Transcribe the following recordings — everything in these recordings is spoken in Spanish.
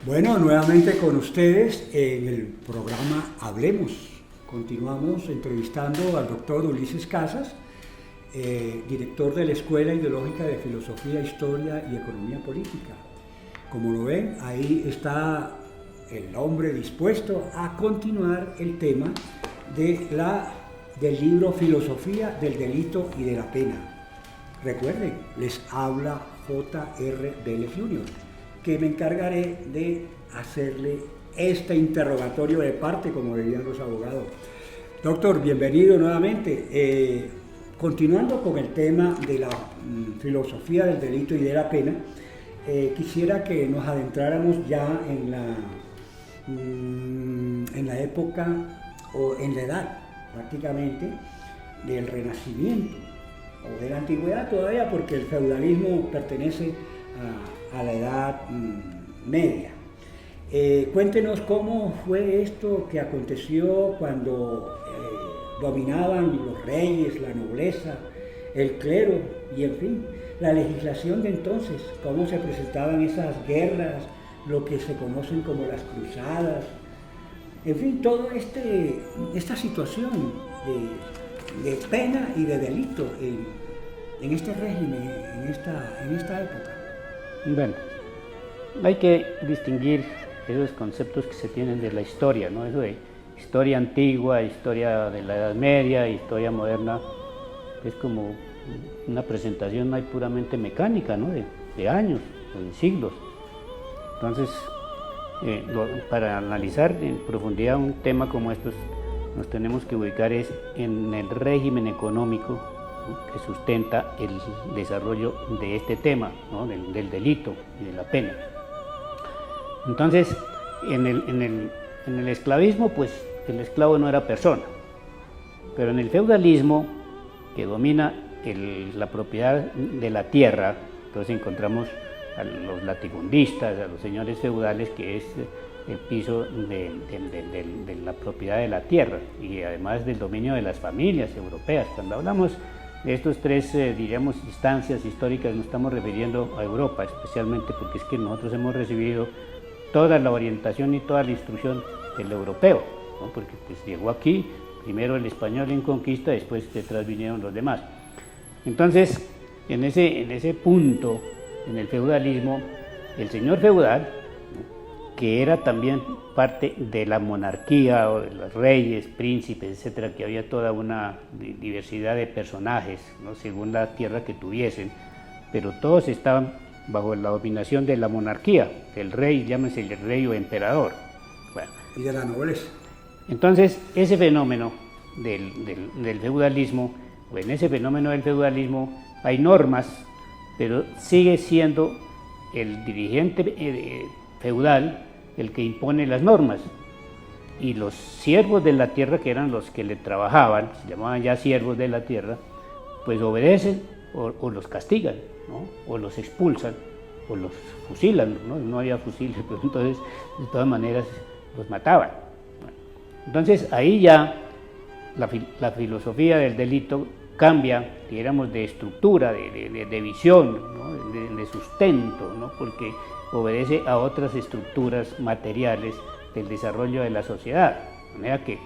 Bueno, nuevamente con ustedes en el programa Hablemos. Continuamos entrevistando al doctor Ulises Casas, director de la Escuela Ideológica de Filosofía, Historia y Economía Política. Como lo ven, ahí está el hombre dispuesto a continuar el tema del libro Filosofía del Delito y de la Pena. Recuerden, les habla J.R. Vélez Jr., que me encargaré de hacerle este interrogatorio de parte, como dirían los abogados. Doctor, bienvenido nuevamente. Continuando con el tema de la filosofía del delito y de la pena, quisiera que nos adentráramos ya en la época o en la edad prácticamente del Renacimiento o de la Antigüedad todavía, porque el feudalismo pertenece a la Edad Media. Cuéntenos cómo fue esto que aconteció cuando dominaban los reyes, la nobleza, el clero y en fin, la legislación de entonces, cómo se presentaban esas guerras, lo que se conocen como las cruzadas, en fin, toda esta situación de pena y de delito en este régimen, en esta época. Bueno, hay que distinguir esos conceptos que se tienen de la historia, ¿no? Eso de historia antigua, historia de la Edad Media, historia moderna, es como una presentación ahí puramente mecánica, ¿no? De años o de siglos. Entonces, para analizar en profundidad un tema como estos, nos tenemos que ubicar en el régimen económico, ¿no?, que sustenta el desarrollo de este tema, ¿no?, del delito y de la pena. Entonces, en el esclavismo, pues el esclavo no era persona, pero en el feudalismo, que domina la propiedad de la tierra, entonces encontramos a los latifundistas, a los señores feudales, que es el piso de la propiedad de la tierra y además del dominio de las familias europeas. Cuando hablamos de estos tres, diríamos, instancias históricas, nos estamos refiriendo a Europa, especialmente porque es que nosotros hemos recibido toda la orientación y toda la instrucción del europeo, ¿no? Porque pues llegó aquí, primero el español en conquista, después detrás vinieron los demás. Entonces, en ese punto, en el feudalismo, el señor feudal, ¿no?, que era también parte de la monarquía o de los reyes, príncipes, etcétera, que había toda una diversidad de personajes, ¿no?, según la tierra que tuviesen, pero todos estaban bajo la dominación de la monarquía, del rey, llámese el rey o emperador. Bueno, y de la nobleza. Entonces, ese fenómeno del feudalismo, o en ese fenómeno del feudalismo hay normas, pero sigue siendo el dirigente feudal el que impone las normas, y los siervos de la tierra, que eran los que le trabajaban, se llamaban ya siervos de la tierra, pues obedecen o los castigan, ¿no?, o los expulsan o los fusilan, ¿no? No había fusiles, pero entonces de todas maneras los mataban. Bueno, entonces ahí ya la filosofía del delito cambia, digamos, de estructura, de visión, ¿no?, de sustento, ¿no?, porque obedece a otras estructuras materiales del desarrollo de la sociedad. De manera que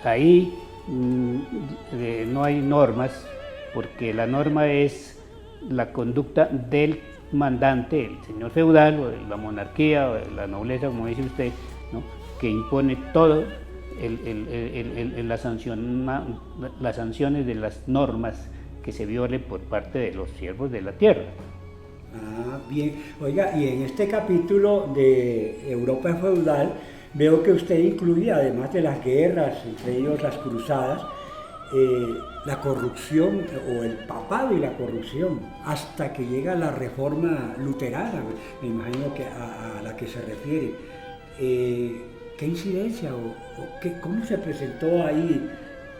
ahí no hay normas, porque la norma es la conducta del mandante, el señor feudal, o de la monarquía, o de la nobleza, como dice usted, ¿no?, que impone todo las sanciones de las normas que se violen por parte de los siervos de la tierra. Ah, bien. Oiga, y en este capítulo de Europa feudal veo que usted incluye, además de las guerras, entre ellos las cruzadas, la corrupción o el papado y la corrupción, hasta que llega la reforma luterana, me imagino que a la que se refiere. ¿Qué incidencia cómo se presentó ahí?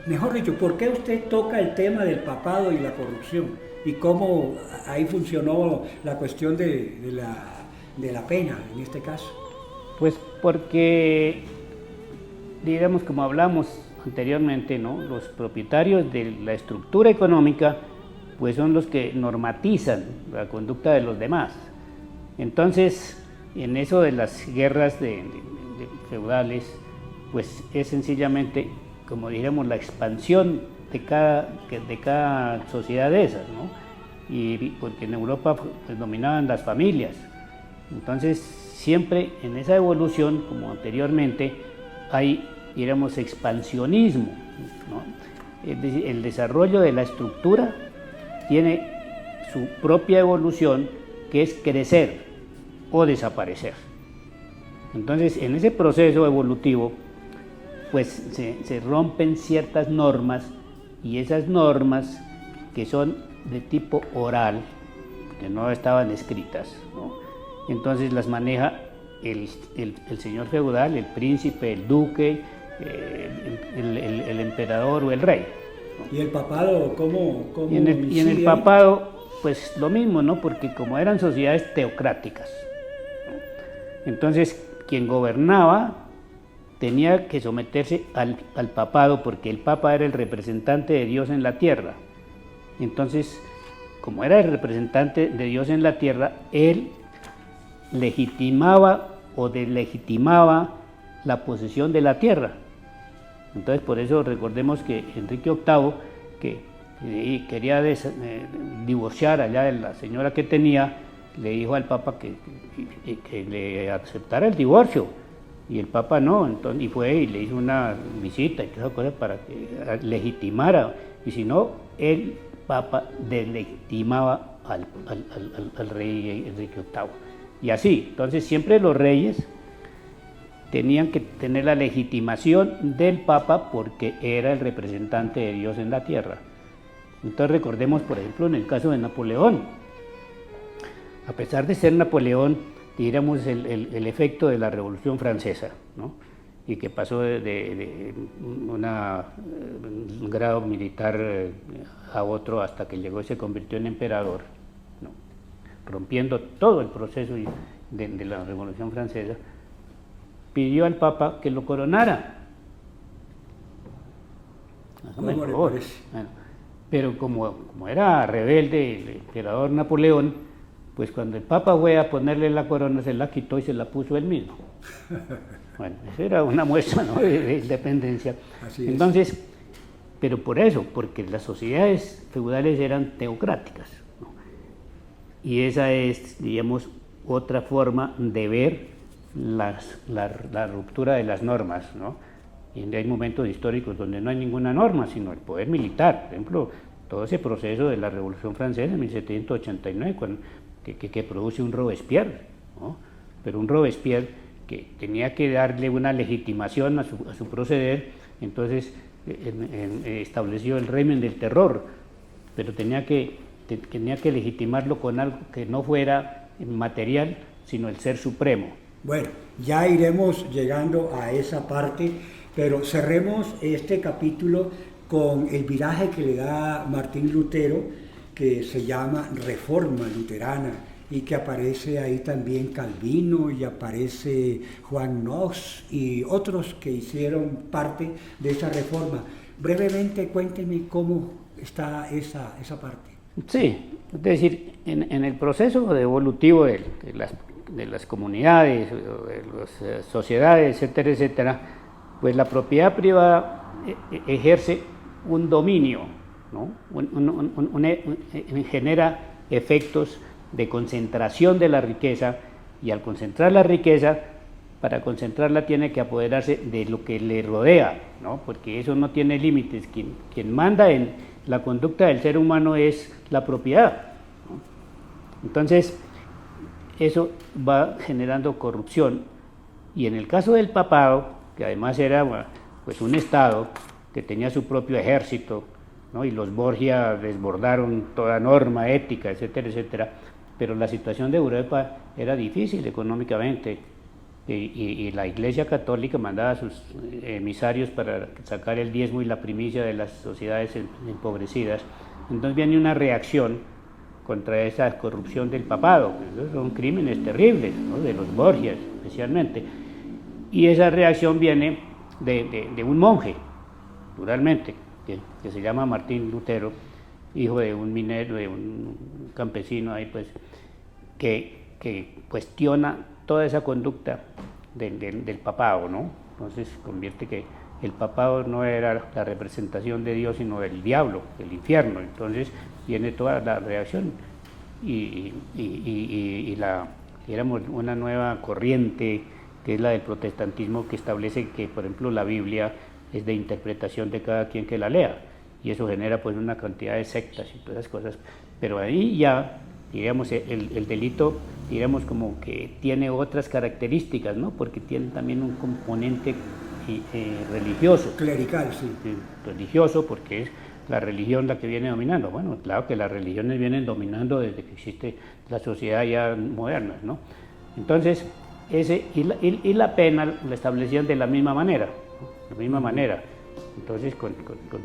Mejor dicho, ¿por qué usted toca el tema del papado y la corrupción? ¿Y cómo ahí funcionó la cuestión de la pena en este caso? Pues porque, digamos, como hablamos anteriormente, ¿no?, los propietarios de la estructura económica pues son los que normatizan la conducta de los demás. Entonces, en eso de las guerras de feudales, pues es sencillamente, como diríamos, la expansión de cada sociedad de esas, ¿no? Y porque en Europa pues dominaban las familias. Entonces, siempre en esa evolución, como anteriormente, hay, diríamos, expansionismo, ¿no? Es decir, el desarrollo de la estructura tiene su propia evolución, que es crecer o desaparecer. Entonces, en ese proceso evolutivo, pues se rompen ciertas normas, y esas normas que son de tipo oral, que no estaban escritas, ¿no? Entonces las maneja el señor feudal, el príncipe, el duque, el emperador o el rey, ¿no? ¿Y el papado cómo y en el papado, pues lo mismo, ¿no? Porque como eran sociedades teocráticas, ¿no? Entonces quien gobernaba tenía que someterse al papado, porque el papa era el representante de Dios en la tierra. Entonces, como era el representante de Dios en la tierra, él legitimaba o deslegitimaba la posesión de la tierra. Entonces, por eso recordemos que Enrique VIII, que quería divorciar allá de la señora que tenía, le dijo al Papa que le aceptara el divorcio, y el Papa no, entonces, y fue y le hizo una visita y todas esas cosas para que legitimara, y si no, el Papa deslegitimaba al rey Enrique VIII. Y así, entonces siempre los reyes tenían que tener la legitimación del Papa porque era el representante de Dios en la tierra. Entonces recordemos, por ejemplo, en el caso de Napoleón. A pesar de ser Napoleón, diríamos, el efecto de la Revolución Francesa, ¿no? Y que pasó de un grado militar a otro hasta que llegó y se convirtió en emperador, ¿no? Rompiendo todo el proceso de la Revolución Francesa, pidió al Papa que lo coronara. ¿Cómo le parece? Bueno, pero como era rebelde el emperador Napoleón, pues cuando el Papa fue a ponerle la corona, se la quitó y se la puso él mismo. Bueno, esa era una muestra, ¿no?, de independencia. Así es. Entonces, pero por eso, porque las sociedades feudales eran teocráticas, ¿no? Y esa es, digamos, otra forma de ver la ruptura de las normas, ¿no? Y hay momentos históricos donde no hay ninguna norma, sino el poder militar. Por ejemplo, todo ese proceso de la Revolución Francesa en 1789, que produce un Robespierre, ¿no? Pero un Robespierre que tenía que darle una legitimación a su proceder, entonces estableció el régimen del terror, pero tenía que legitimarlo con algo que no fuera material, sino el ser supremo. Bueno, ya iremos llegando a esa parte, pero cerremos este capítulo con el viraje que le da Martín Lutero, que se llama Reforma Luterana, y que aparece ahí también Calvino, y aparece Juan Knox y otros que hicieron parte de esa reforma. Brevemente cuénteme cómo está esa parte. Sí, es decir, en el proceso evolutivo de las comunidades, de las sociedades, etcétera, etcétera, pues la propiedad privada ejerce un dominio, ¿no? Genera efectos de concentración de la riqueza, y al concentrar la riqueza, para concentrarla tiene que apoderarse de lo que le rodea, ¿no? Porque eso no tiene límites. Quien manda en la conducta del ser humano es la propiedad, ¿no? Entonces, eso va generando corrupción, y en el caso del papado, que además era pues un estado que tenía su propio ejército, ¿no? Y los Borgia desbordaron toda norma ética, etcétera, etcétera, pero la situación de Europa era difícil económicamente, y la Iglesia Católica mandaba a sus emisarios para sacar el diezmo y la primicia de las sociedades empobrecidas. Entonces viene una reacción contra esa corrupción del papado. Esos son crímenes terribles, ¿no?, de los Borgias especialmente, y esa reacción viene de un monje, naturalmente, que se llama Martín Lutero, hijo de un minero, de un campesino ahí, pues, que cuestiona toda esa conducta del papado, ¿no? Entonces convierte que el papado no era la representación de Dios, sino del diablo, del infierno. Entonces viene toda la reacción y digamos, una nueva corriente, que es la del protestantismo, que establece que, por ejemplo, la Biblia es de interpretación de cada quien que la lea, y eso genera pues una cantidad de sectas y todas esas cosas. Pero ahí ya, digamos, el delito, digamos, como que tiene otras características, ¿no? Porque tiene también un componente religioso. Clerical, sí. Religioso, porque es la religión la que viene dominando. Bueno, claro que las religiones vienen dominando desde que existe la sociedad ya moderna, ¿no? Entonces, y la pena la establecían de la misma manera, Entonces, con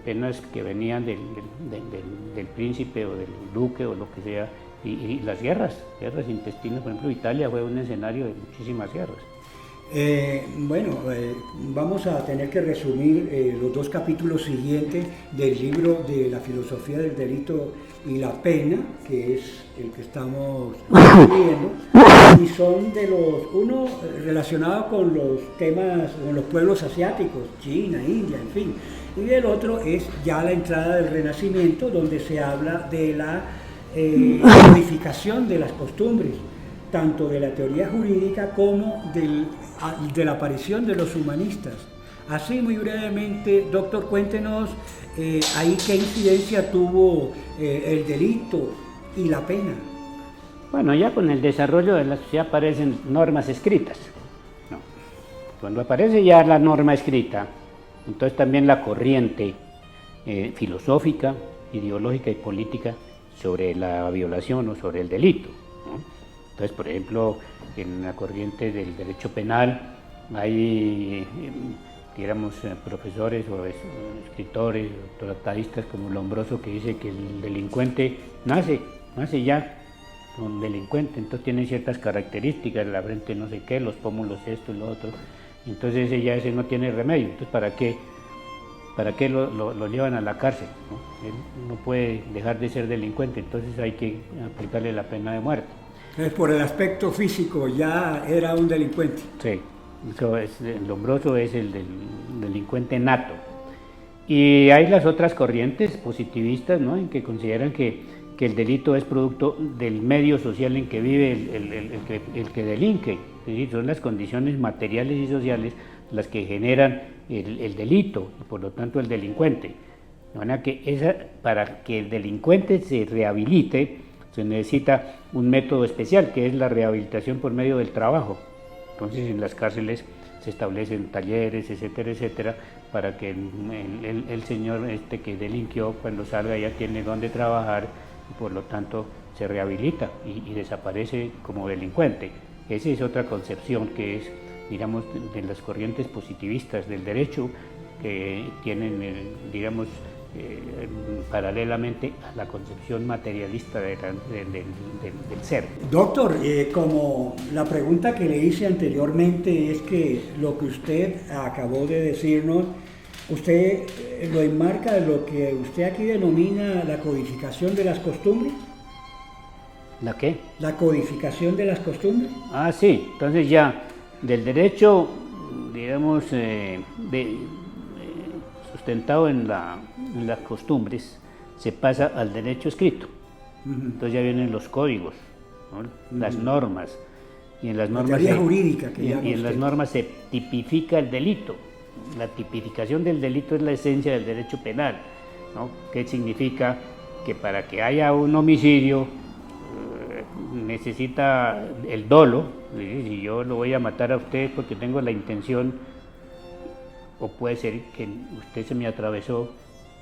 penas que venían del príncipe o del duque o lo que sea, y las guerras intestinas, por ejemplo, Italia fue un escenario de muchísimas guerras. Vamos a tener que resumir los 2 capítulos siguientes del libro de la filosofía del delito y la pena, que es el que estamos viendo, y son uno relacionado con los temas, con los pueblos asiáticos, China, India, en fin, y el otro es ya la entrada del Renacimiento, donde se habla de la modificación de las costumbres, tanto de la teoría jurídica como de la aparición de los humanistas. Así, muy brevemente, doctor, cuéntenos ahí qué incidencia tuvo el delito y la pena. Bueno, ya con el desarrollo de la sociedad aparecen normas escritas, ¿no? Cuando aparece ya la norma escrita, entonces también la corriente filosófica, ideológica y política sobre la violación o sobre el delito, ¿no? Entonces, por ejemplo, en la corriente del derecho penal hay, digamos, profesores o escritores o tratadistas como Lombroso, que dice que el delincuente nace ya un delincuente, entonces tiene ciertas características, la frente no sé qué, los pómulos esto y lo otro, entonces ese no tiene remedio. Entonces ¿para qué lo llevan a la cárcel, ¿no? Él no puede dejar de ser delincuente, entonces hay que aplicarle la pena de muerte. Por el aspecto físico ya era un delincuente. Sí, el Lombroso es el del delincuente nato. Y hay las otras corrientes positivistas, ¿no?, en que consideran que el delito es producto del medio social en que vive el que delinque. Es decir, son las condiciones materiales y sociales las que generan el delito y por lo tanto el delincuente. De manera que para que el delincuente se rehabilite se necesita un método especial, que es la rehabilitación por medio del trabajo. Entonces en las cárceles se establecen talleres, etcétera, etcétera, para que el señor que delinquió, cuando salga ya tiene dónde trabajar y por lo tanto se rehabilita y desaparece como delincuente. Esa es otra concepción que es, digamos, de las corrientes positivistas del derecho, que tienen, digamos, paralelamente a la concepción materialista del ser. Doctor, como la pregunta que le hice anteriormente es que lo que usted acabó de decirnos, usted lo enmarca en lo que usted aquí denomina la codificación de las costumbres. ¿La qué? La codificación de las costumbres. Ah, sí, entonces ya del derecho, digamos, sustentado en las costumbres, se pasa al derecho escrito. Entonces ya vienen los códigos, ¿no?, las normas, y en las normas jurídica y en las normas se tipifica el delito. La tipificación del delito es la esencia del derecho penal, ¿no? ¿Qué significa? Que para que haya un homicidio necesita el dolo. Si yo lo voy a matar a usted porque tengo la intención, o puede ser que usted se me atravesó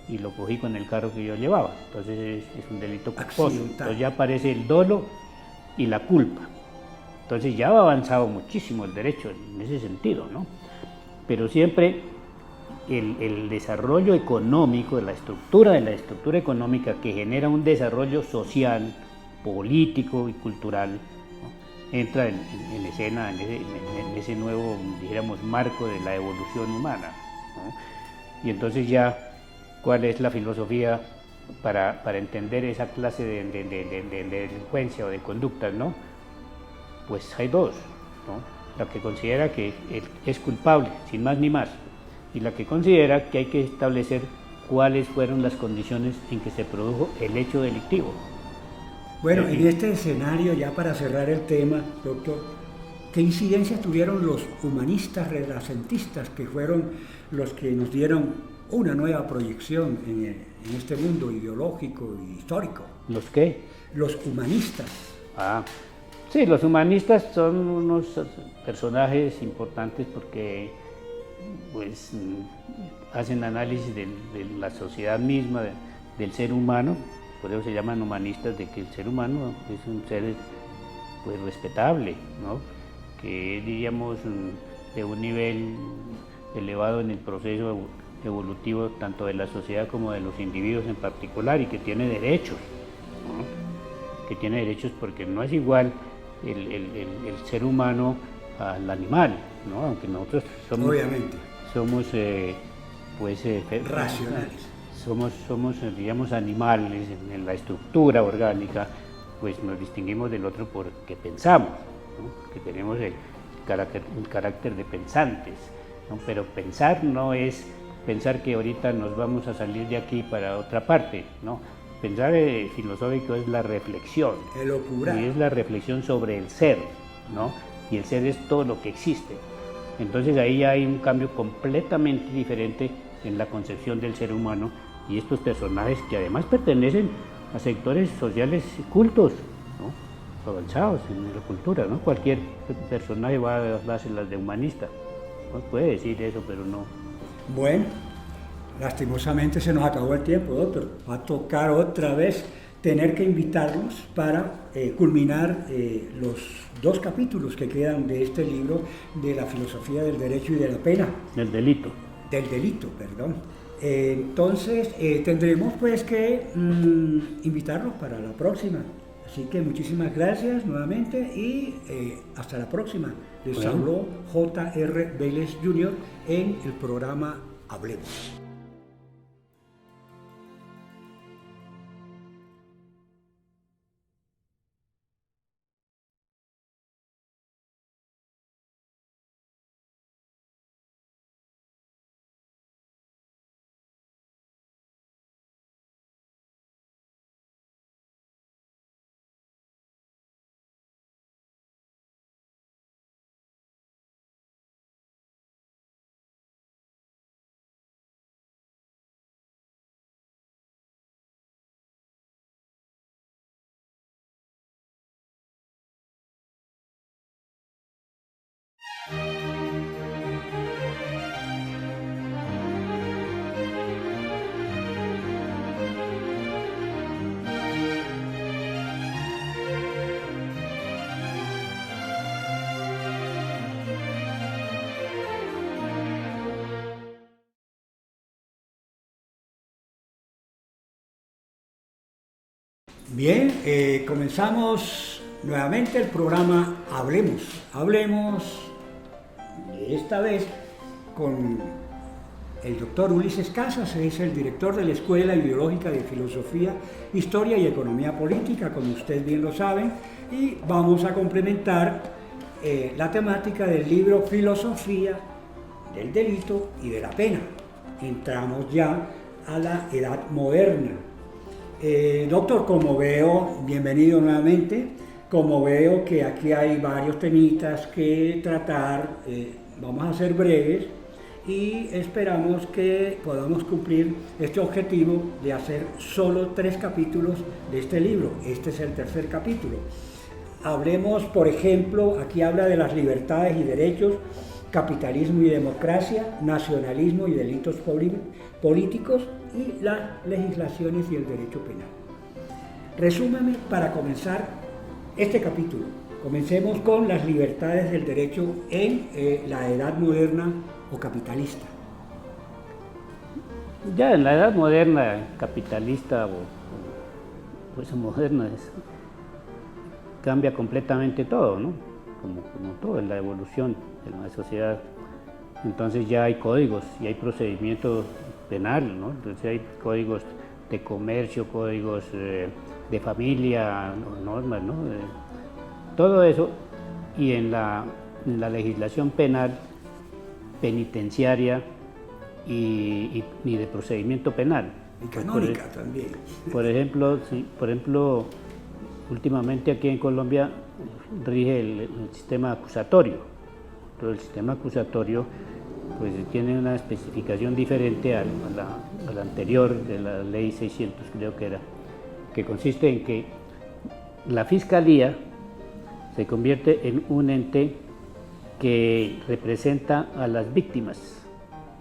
y lo cogí con el carro que yo llevaba, entonces es un delito culposo. Entonces ya aparece el dolo y la culpa. Entonces ya ha avanzado muchísimo el derecho en ese sentido, ¿no? Pero siempre el desarrollo económico, la estructura económica que genera un desarrollo social, político y cultural, ¿no?, entra en escena en ese nuevo, dijéramos, marco de la evolución humana, ¿no? Y entonces ya, ¿cuál es la filosofía para entender esa clase de delincuencia o de conductas, ¿no? Pues hay dos. ¿no? La que considera que él es culpable, sin más ni más, y la que considera que hay que establecer cuáles fueron las condiciones en que se produjo el hecho delictivo. Bueno, en este escenario, ya para cerrar el tema, doctor, ¿qué incidencia tuvieron los humanistas renacentistas, que fueron los que nos dieron una nueva proyección en este mundo ideológico y histórico? ¿Los qué? Los humanistas. Sí, los humanistas son unos personajes importantes porque pues hacen análisis de la sociedad misma, del ser humano. Por eso se llaman humanistas, de que el ser humano es un ser pues respetable, ¿no? Que diríamos de un nivel elevado en el proceso evolutivo tanto de la sociedad como de los individuos en particular, y que tiene derechos, ¿no? Que tiene derechos porque no es igual el ser humano al animal, ¿no? Aunque nosotros somos, obviamente, somos racionales. Somos, digamos, animales en la estructura orgánica, pues nos distinguimos del otro porque pensamos, ¿no? Porque tenemos el carácter de pensantes, ¿no? Pero pensar no es pensar que ahorita nos vamos a salir de aquí para otra parte, ¿no? Pensar filosófico es la reflexión, y es la reflexión sobre el ser, ¿no? Y el ser es todo lo que existe. Entonces ahí hay un cambio completamente diferente en la concepción del ser humano, y estos personajes que además pertenecen a sectores sociales cultos, ¿no? Avanzados en la cultura, ¿no? Cualquier personaje va a hacer las de humanista, ¿no? Puede decir eso, pero no. Bueno, lastimosamente se nos acabó el tiempo, doctor. Va a tocar otra vez tener que invitarnos para culminar los 2 capítulos que quedan de este libro de la filosofía del derecho y de la pena. Del delito. Del delito, perdón. Entonces tendremos pues que invitarlos para la próxima. Así que muchísimas gracias nuevamente y hasta la próxima. Les habló J.R. Vélez Jr. en el programa Hablemos. Bien, comenzamos nuevamente el programa Hablemos. Hablemos, esta vez con el doctor Ulises Casas, es el director de la Escuela Ideológica de Filosofía, Historia y Economía Política, como ustedes bien lo saben, y vamos a complementar la temática del libro Filosofía del Delito y de la Pena. Entramos ya a la Edad Moderna. Doctor, como veo, bienvenido nuevamente, como veo que aquí hay varios temitas que tratar, vamos a ser breves y esperamos que podamos cumplir este objetivo de hacer solo 3 capítulos de este libro. Este es el 3er capítulo. Hablemos, por ejemplo, aquí habla de las libertades y derechos, capitalismo y democracia, nacionalismo y delitos políticos y las legislaciones y el derecho penal. Resúmame para comenzar este capítulo. Comencemos con las libertades del derecho en la edad moderna o capitalista. Ya en la edad moderna, capitalista o pues moderna, cambia completamente todo, ¿no? Como todo en la evolución de la sociedad. Entonces ya hay códigos y hay procedimientos penales, ¿no? Entonces hay códigos de comercio, códigos de familia, normas, ¿no? Todo eso. Y en la la legislación penal, penitenciaria y de procedimiento penal. Y canónica también. Por ejemplo, últimamente aquí en Colombia rige el sistema acusatorio. Todo el sistema acusatorio pues tiene una especificación diferente a la anterior de la ley 600, creo que era, que consiste en que la Fiscalía se convierte en un ente que representa a las víctimas,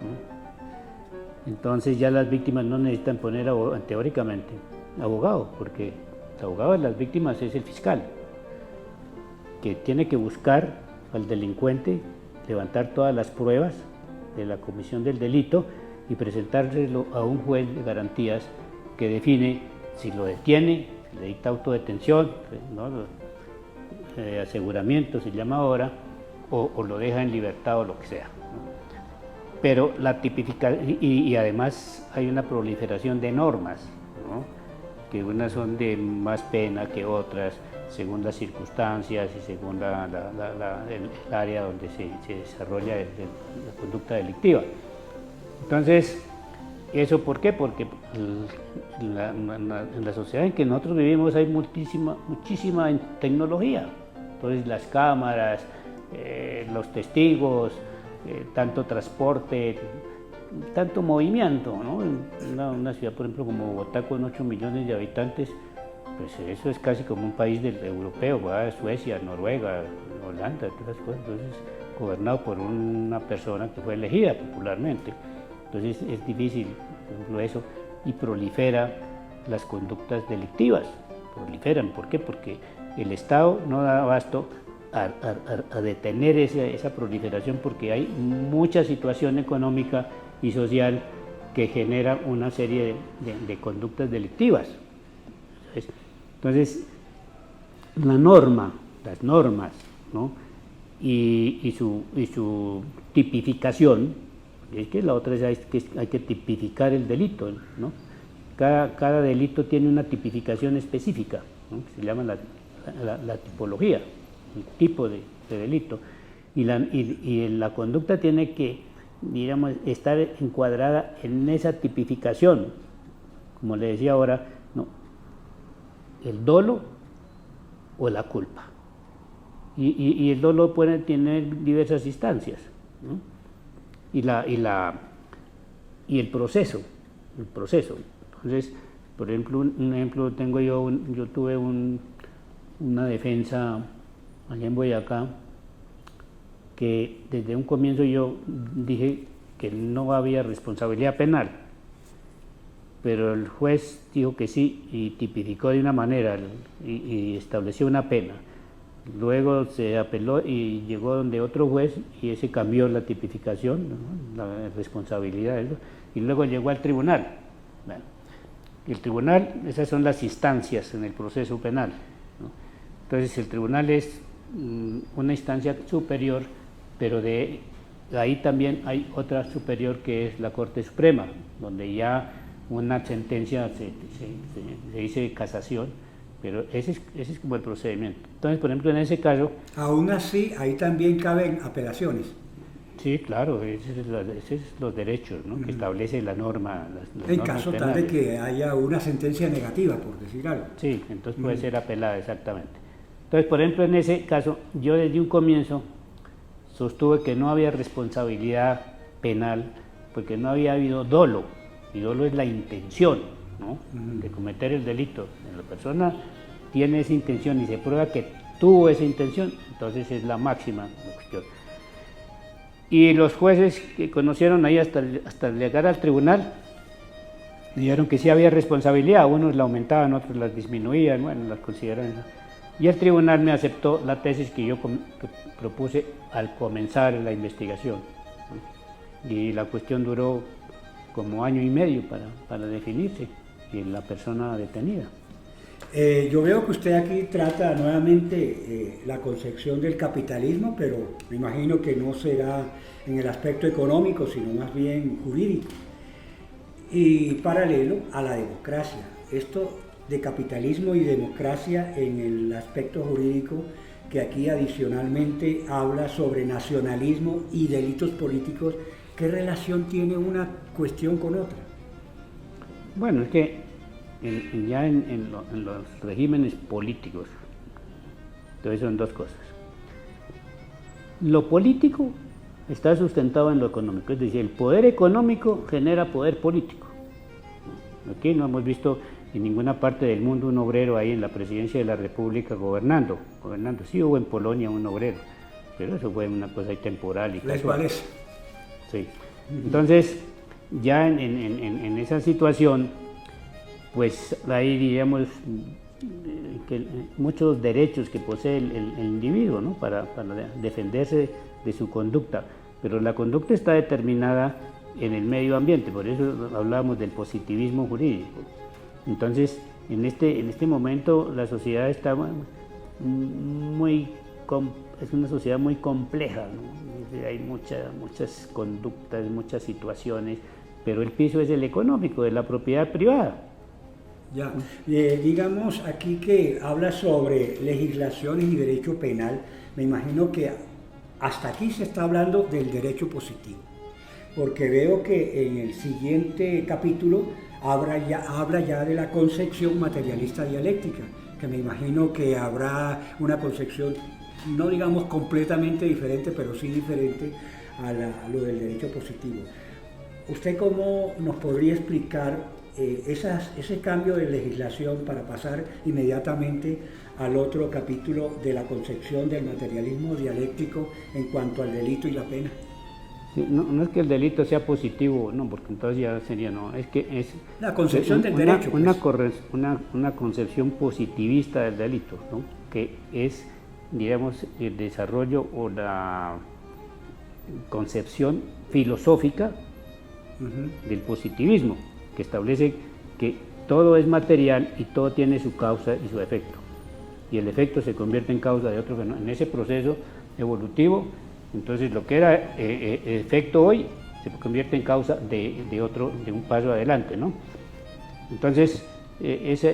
¿no? Entonces ya las víctimas no necesitan poner teóricamente abogado, porque el abogado de las víctimas es el fiscal, que tiene que buscar al delincuente, levantar todas las pruebas de la comisión del delito y presentárselo a un juez de garantías que define si lo detiene, si le dicta autodetención, ¿no? Aseguramiento se llama ahora, o lo deja en libertad o lo que sea, ¿no? Pero la tipificación, y además hay una proliferación de normas, ¿no? Que unas son de más pena que otras, según las circunstancias y según el área donde se desarrolla la conducta delictiva. Entonces, ¿eso por qué? Porque en la sociedad en que nosotros vivimos hay muchísima tecnología. Entonces las cámaras, los testigos, tanto transporte, tanto movimiento, ¿no? Una ciudad, por ejemplo, como Bogotá, con 8 millones de habitantes, pues eso es casi como un país europeo, ¿verdad? Suecia, Noruega, Holanda, todas esas cosas. Entonces, gobernado por una persona que fue elegida popularmente. Entonces es difícil, por ejemplo, eso, y prolifera las conductas delictivas. Proliferan, ¿por qué? Porque el Estado no da abasto a detener esa proliferación, porque hay mucha situación económica y social que genera una serie de conductas delictivas. Entonces, las normas, ¿no? y su tipificación, es que la otra es que hay que tipificar el delito, ¿no? Cada delito tiene una tipificación específica, ¿no? Que se llama la tipología, el tipo de delito, y la conducta tiene que, digamos, estar encuadrada en esa tipificación, como le decía ahora, ¿no? El dolo o la culpa, y el dolo puede tener diversas instancias, ¿no? Y el proceso. Entonces, por ejemplo, un ejemplo tengo yo tuve una defensa allá en Boyacá, que desde un comienzo yo dije que no había responsabilidad penal, pero el juez dijo que sí y tipificó de una manera y estableció una pena. Luego se apeló y llegó donde otro juez y ese cambió la tipificación, ¿no? La responsabilidad, y luego llegó al tribunal. Bueno, el tribunal, esas son las instancias en el proceso penal, ¿no? Entonces el tribunal es una instancia superior, pero de ahí también hay otra superior que es la Corte Suprema, donde ya una sentencia se dice casación, pero ese es como el procedimiento. Entonces, por ejemplo, en ese caso... Aún así, ahí también caben apelaciones. Sí, claro, esos son los derechos, ¿no? Que establece la norma. En caso tal de que haya una sentencia negativa, por decir algo. Sí, entonces puede ser apelada, exactamente. Entonces, por ejemplo, en ese caso, yo desde un comienzo sostuve que no había responsabilidad penal porque no había habido dolo, y dolo es la intención, ¿no? De cometer el delito. La persona tiene esa intención y se prueba que tuvo esa intención, entonces es la máxima cuestión. Y los jueces que conocieron ahí hasta llegar al tribunal dijeron que sí había responsabilidad, unos la aumentaban, otros las disminuían, bueno, las consideraron. Y el tribunal me aceptó la tesis que yo propuse al comenzar la investigación, ¿no? Y la cuestión duró como año y medio para definirse y la persona detenida. Yo veo que usted aquí trata nuevamente la concepción del capitalismo, pero me imagino que no será en el aspecto económico, sino más bien jurídico, y paralelo a la democracia. Esto de capitalismo y democracia en el aspecto jurídico que aquí adicionalmente habla sobre nacionalismo y delitos políticos. ¿Qué relación tiene una cuestión con otra? Bueno, es que en los regímenes políticos, entonces son dos cosas. Lo político está sustentado en lo económico, es decir, el poder económico genera poder político. Aquí no hemos visto en ninguna parte del mundo un obrero ahí en la presidencia de la República gobernando. Sí hubo en Polonia un obrero, pero eso fue una cosa ahí temporal y casual. Sí. Entonces, ya en esa situación, pues ahí diríamos que muchos derechos que posee el individuo, ¿no? para defenderse de su conducta, pero la conducta está determinada en el medio ambiente, por eso hablábamos del positivismo jurídico. Entonces, en este momento la sociedad está es una sociedad muy compleja, ¿no? Hay muchas conductas, muchas situaciones, pero el piso es el económico, de la propiedad privada. Ya, digamos aquí que habla sobre legislaciones y derecho penal, me imagino que hasta aquí se está hablando del derecho positivo, porque veo que en el siguiente capítulo habla ya de la concepción materialista dialéctica, que me imagino que habrá una concepción, no digamos completamente diferente, pero sí diferente a lo del derecho positivo. ¿Usted cómo nos podría explicar ese cambio de legislación para pasar inmediatamente al otro capítulo de la concepción del materialismo dialéctico en cuanto al delito y la pena? Sí, no es que el delito sea positivo, no, porque entonces ya sería, no, es que es la concepción del derecho. Una concepción positivista del delito, ¿no? Que es, digamos, el desarrollo o la concepción filosófica del positivismo, que establece que todo es material y todo tiene su causa y su efecto, y el efecto se convierte en causa de otro fenómeno. En ese proceso evolutivo, entonces lo que era efecto hoy se convierte en causa de un paso adelante, ¿no? Entonces eso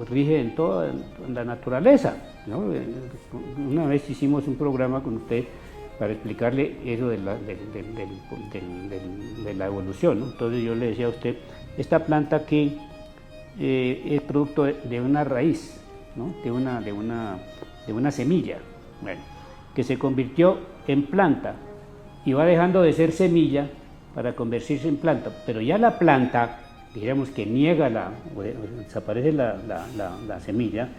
rige en toda la naturaleza, ¿no? Una vez hicimos un programa con usted para explicarle eso de la evolución, ¿no? Entonces yo le decía a usted, esta planta que es producto de una raíz, ¿no? de una semilla, bueno, que se convirtió en planta y va dejando de ser semilla para convertirse en planta, pero ya la planta, digamos que desaparece la semilla,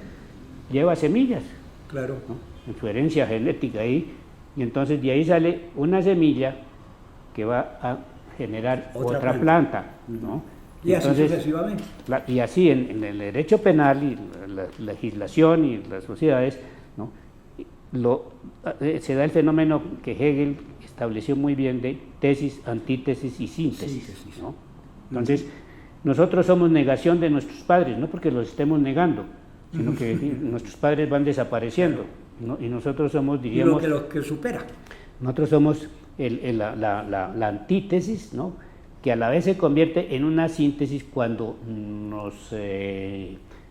lleva semillas, claro, ¿no? En su herencia genética ahí. Y entonces de ahí sale una semilla que va a generar otra planta, ¿no? Y entonces, así sucesivamente. Y así en el derecho penal y la legislación y las sociedades, ¿no? Se da el fenómeno que Hegel estableció muy bien de tesis, antítesis y síntesis, ¿no? Entonces, nosotros somos negación de nuestros padres, no porque los estemos negando, sino que nuestros padres van desapareciendo, ¿no? Y nosotros somos, diríamos... Y lo que supera. Nosotros somos la antítesis, ¿no? Que a la vez se convierte en una síntesis cuando nos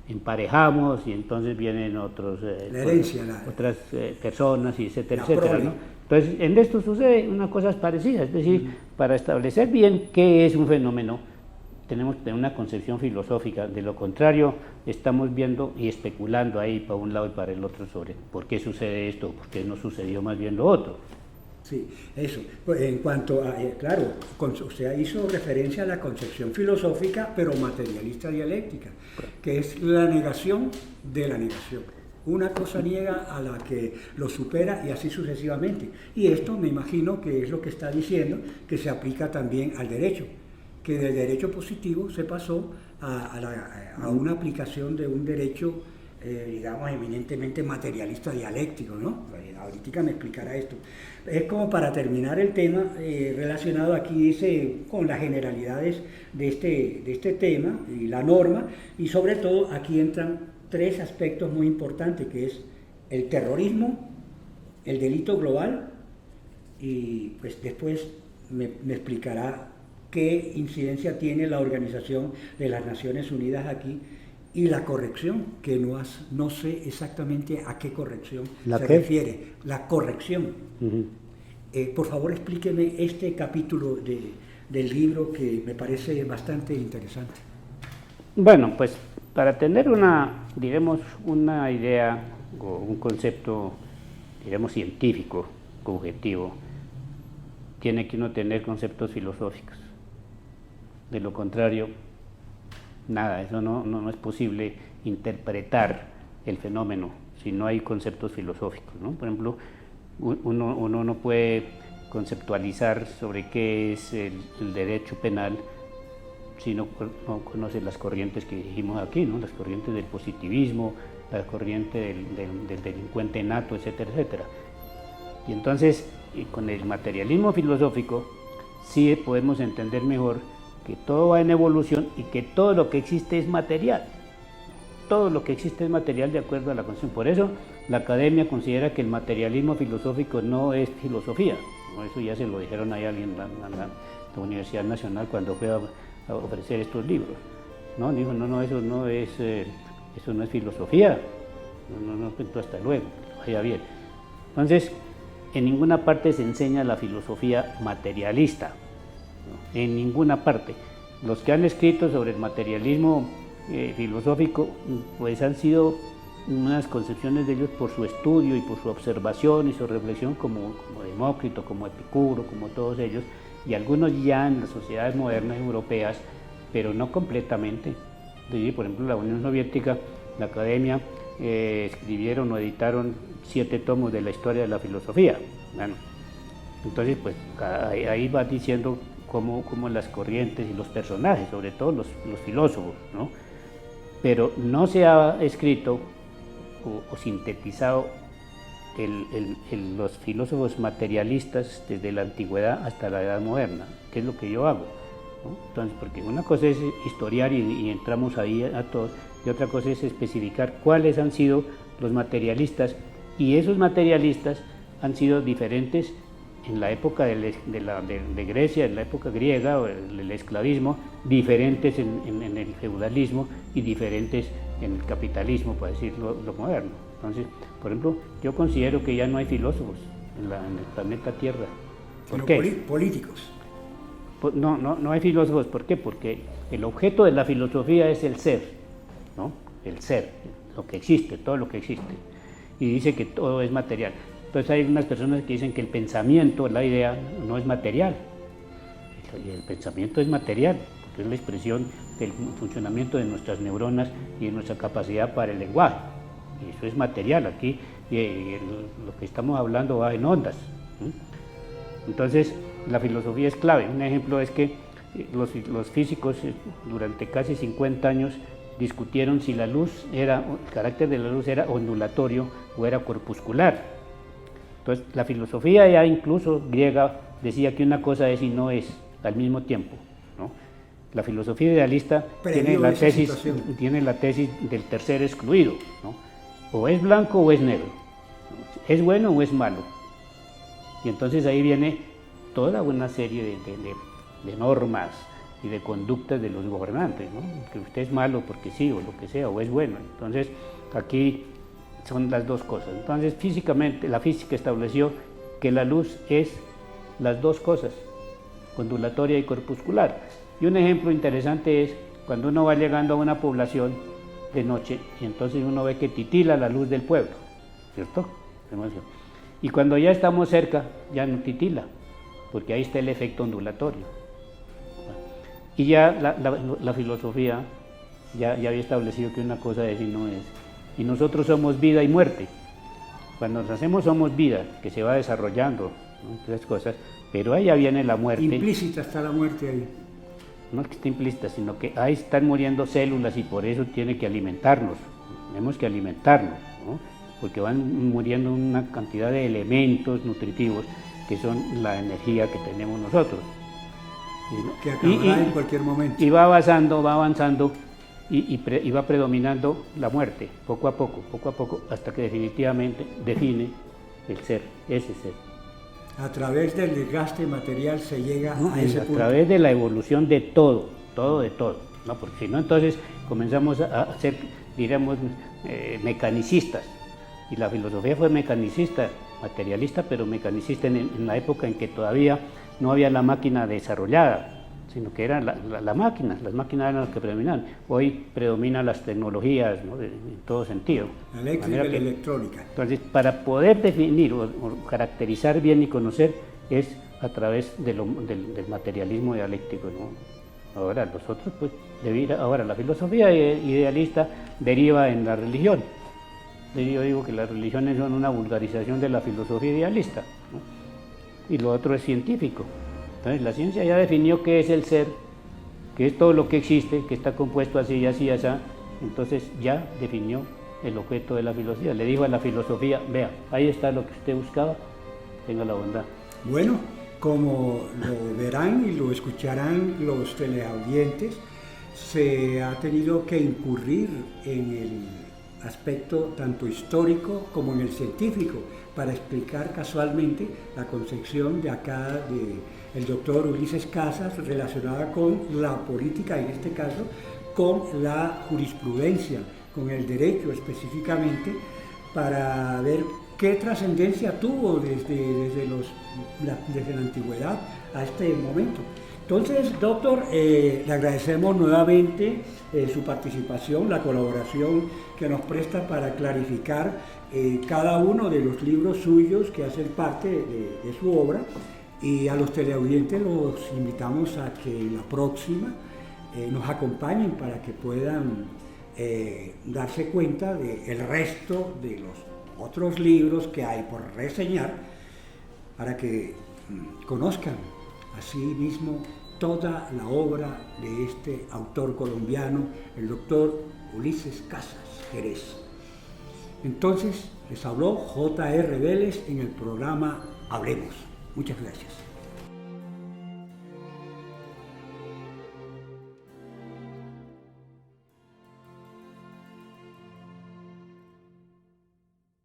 emparejamos y entonces vienen otras personas, y etcétera, etcétera, ¿no? Entonces, en esto sucede unas cosas parecidas, es decir, para establecer bien qué es un fenómeno, tenemos que tener una concepción filosófica, de lo contrario estamos viendo y especulando ahí para un lado y para el otro sobre por qué sucede esto, por qué no sucedió más bien lo otro. Sí, eso. En cuanto a, claro, usted hizo referencia a la concepción filosófica, pero materialista dialéctica, que es la negación de la negación. Una cosa niega a la que lo supera y así sucesivamente. Y esto me imagino que es lo que está diciendo, que se aplica también al derecho, que del derecho positivo se pasó a una aplicación de un derecho, digamos, eminentemente materialista dialéctico, ¿no? Ahorita me explicará esto. Es como para terminar el tema relacionado aquí, dice, con las generalidades de este tema y la norma, y sobre todo aquí entran tres aspectos muy importantes, que es el terrorismo, el delito global, y pues después me explicará qué incidencia tiene la Organización de las Naciones Unidas aquí y la corrección, que no sé exactamente a qué corrección ¿La se qué? refiere. La corrección. Por favor, explíqueme este capítulo del libro que me parece bastante interesante. Bueno, pues para tener una idea o un concepto, científico, objetivo, tiene que uno tener conceptos filosóficos. De lo contrario, nada, eso no es posible interpretar el fenómeno si no hay conceptos filosóficos, ¿no? Por ejemplo, uno no puede conceptualizar sobre qué es el derecho penal si no conoce las corrientes que dijimos aquí, ¿no? Las corrientes del positivismo, la corriente del delincuente nato, etcétera, etcétera. Y entonces, con el materialismo filosófico, sí podemos entender mejor que todo va en evolución y que todo lo que existe es material. Todo lo que existe es material de acuerdo a la concepción. Por eso la academia considera que el materialismo filosófico no es filosofía. Eso ya se lo dijeron ahí a alguien en la Universidad Nacional cuando fue a ofrecer estos libros. No, dijo, eso no es filosofía. No, hasta luego, vaya bien. Entonces, en ninguna parte se enseña la filosofía materialista, ¿no? En ninguna parte. Los que han escrito sobre el materialismo filosófico, pues han sido unas concepciones de ellos por su estudio y por su observación y su reflexión, como Demócrito, como Epicuro, como todos ellos, y algunos ya en las sociedades modernas europeas, pero no completamente. Por ejemplo, la Unión Soviética, la academia, escribieron o editaron 7 tomos de la historia de la filosofía. Bueno, entonces, pues ahí va diciendo cómo las corrientes y los personajes, sobre todo los filósofos, ¿no? Pero no se ha escrito o sintetizado los filósofos materialistas desde la antigüedad hasta la edad moderna, que es lo que yo hago, ¿no? Entonces, porque una cosa es historiar y entramos ahí a todos, y otra cosa es especificar cuáles han sido los materialistas, y esos materialistas han sido diferentes en la época de Grecia, en la época griega, o el esclavismo, diferentes en el feudalismo y diferentes en el capitalismo, para decirlo lo moderno. Entonces, por ejemplo, yo considero que ya no hay filósofos en el planeta Tierra. ¿Por qué? Políticos. No hay filósofos. ¿Por qué? Porque el objeto de la filosofía es el ser, ¿no? El ser, lo que existe, todo lo que existe. Y dice que todo es material. Entonces hay unas personas que dicen que el pensamiento, la idea, no es material. El pensamiento es material, porque es la expresión del funcionamiento de nuestras neuronas y de nuestra capacidad para el lenguaje. Y eso es material. Aquí lo que estamos hablando va en ondas. Entonces la filosofía es clave. Un ejemplo es que los físicos durante casi 50 años discutieron si el carácter de la luz era ondulatorio o era corpuscular. Entonces, la filosofía ya incluso griega decía que una cosa es y no es al mismo tiempo, ¿no? La filosofía idealista tiene la tesis del tercer excluido, ¿no? O es blanco o es negro, es bueno o es malo. Y entonces ahí viene toda una serie de normas y de conductas de los gobernantes, ¿no? Que usted es malo porque sí, o lo que sea, o es bueno. Entonces, aquí son las dos cosas. Entonces, físicamente, la física estableció que la luz es las dos cosas, ondulatoria y corpuscular. Y un ejemplo interesante es cuando uno va llegando a una población de noche y entonces uno ve que titila la luz del pueblo, ¿cierto? Y cuando ya estamos cerca, ya no titila, porque ahí está el efecto ondulatorio. Y ya la filosofía ya había establecido que una cosa es y no es. Y nosotros somos vida y muerte. Cuando nacemos somos vida, que se va desarrollando, ¿no? Tres cosas, pero ahí ya viene la muerte. Implícita está la muerte ahí. No es que esté implícita, sino que ahí están muriendo células y por eso tiene que alimentarnos. Tenemos que alimentarnos, ¿no? Porque van muriendo una cantidad de elementos nutritivos que son la energía que tenemos nosotros. Que acabará en cualquier momento. Y va avanzando y va predominando la muerte, poco a poco, hasta que definitivamente define el ser, ese ser. A través del desgaste material se llega a ese punto. A través de la evolución de todo, ¿no? Porque si no, entonces, comenzamos a ser, diríamos, mecanicistas. Y la filosofía fue mecanicista, materialista, pero mecanicista en la época en que todavía no había la máquina desarrollada, sino que eran las máquinas eran las que predominaban. Hoy predominan las tecnologías, ¿no? En todo sentido. La eléctrica y la electrónica. Entonces, para poder definir o caracterizar bien y conocer es a través del materialismo dialéctico, ¿no? Ahora nosotros, pues, ahora la filosofía idealista deriva en la religión. Yo digo que las religiones son una vulgarización de la filosofía idealista, ¿no? Y lo otro es científico. Entonces la ciencia ya definió qué es el ser, qué es todo lo que existe, que está compuesto así y así y así. Entonces ya definió el objeto de la filosofía. Le dijo a la filosofía, vea, ahí está lo que usted buscaba, tenga la bondad. Bueno, como lo verán y lo escucharán los teleaudientes, se ha tenido que incurrir en el aspecto tanto histórico como en el científico para explicar casualmente la concepción de acá del doctor Ulises Casas relacionada con la política, en este caso con la jurisprudencia, con el derecho específicamente, para ver qué trascendencia tuvo desde la antigüedad a este momento. Entonces, doctor, le agradecemos nuevamente su participación, la colaboración que nos presta para clarificar cada uno de los libros suyos que hacen parte de su obra, y a los teleaudientes los invitamos a que en la próxima nos acompañen para que puedan darse cuenta del resto de los otros libros que hay por reseñar, para que conozcan así mismo toda la obra de este autor colombiano, el doctor Ulises Casas Jerez. Entonces, les habló J.R. Vélez en el programa Hablemos. Muchas gracias.